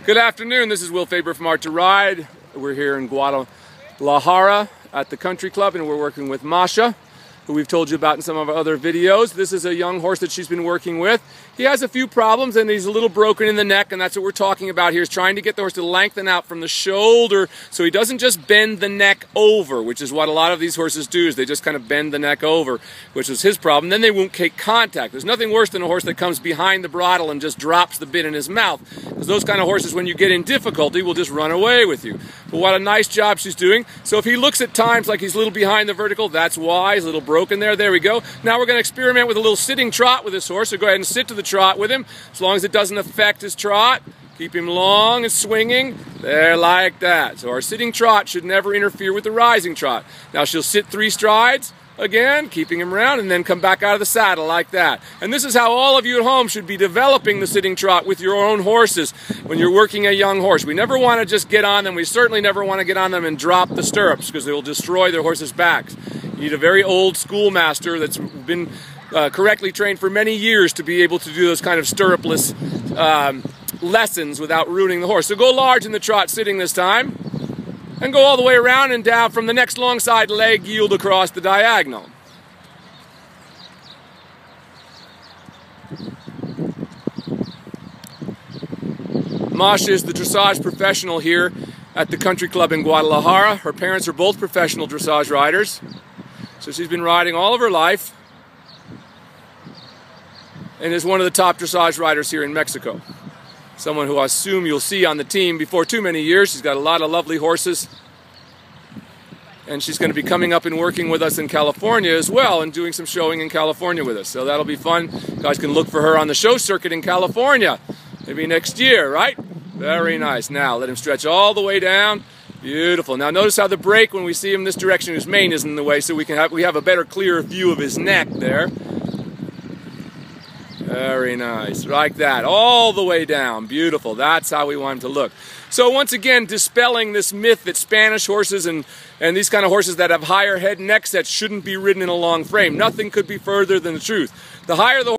Good afternoon, this is Will Faerber from Art to Ride. We're here in Guadalajara at the country club and we're working with Masha, who we've told you about in some of our other videos. This is a young horse that she's been working with. He has a few problems and he's a little broken in the neck, and that's what we're talking about here, is trying to get the horse to lengthen out from the shoulder so he doesn't just bend the neck over, which is what a lot of these horses do, is they just kind of bend the neck over, which is his problem. Then they won't take contact. There's nothing worse than a horse that comes behind the bridle and just drops the bit in his mouth, because those kind of horses, when you get in difficulty, will just run away with you. But what a nice job she's doing. So if he looks at times like he's a little behind the vertical, that's why. He's a little broken there. There we go. Now we're going to experiment with a little sitting trot with this horse. So go ahead and sit to the trot with him, as long as it doesn't affect his trot. Keep him long and swinging. There, like that. So our sitting trot should never interfere with the rising trot. Now she'll sit 3 strides, again, keeping him round, and then come back out of the saddle like that. And this is how all of you at home should be developing the sitting trot with your own horses when you're working a young horse. We never want to just get on them. We certainly never want to get on them and drop the stirrups, because they will destroy their horses' backs. You need a very old schoolmaster that's been correctly trained for many years to be able to do those kind of stirrupless lessons without ruining the horse. So go large in the trot sitting this time, and go all the way around and down from the next long side leg, yield across the diagonal. Masha is the dressage professional here at the country club in Guadalajara. Her parents are both professional dressage riders, so she's been riding all of her life and is one of the top dressage riders here in Mexico. Someone who I assume you'll see on the team before too many years. She's got a lot of lovely horses, and she's going to be coming up and working with us in California as well, and doing some showing in California with us. So that'll be fun. You guys can look for her on the show circuit in California, maybe next year, right? Very nice. Now let him stretch all the way down. Beautiful. Now notice how the break, when we see him this direction, his mane isn't in the way, so we have a better, clearer view of his neck there. Very nice, like that, all the way down. Beautiful. That's how we want him to look. So once again, dispelling this myth that Spanish horses and these kind of horses that have higher head and neck sets shouldn't be ridden in a long frame. Nothing could be further than the truth. The higher the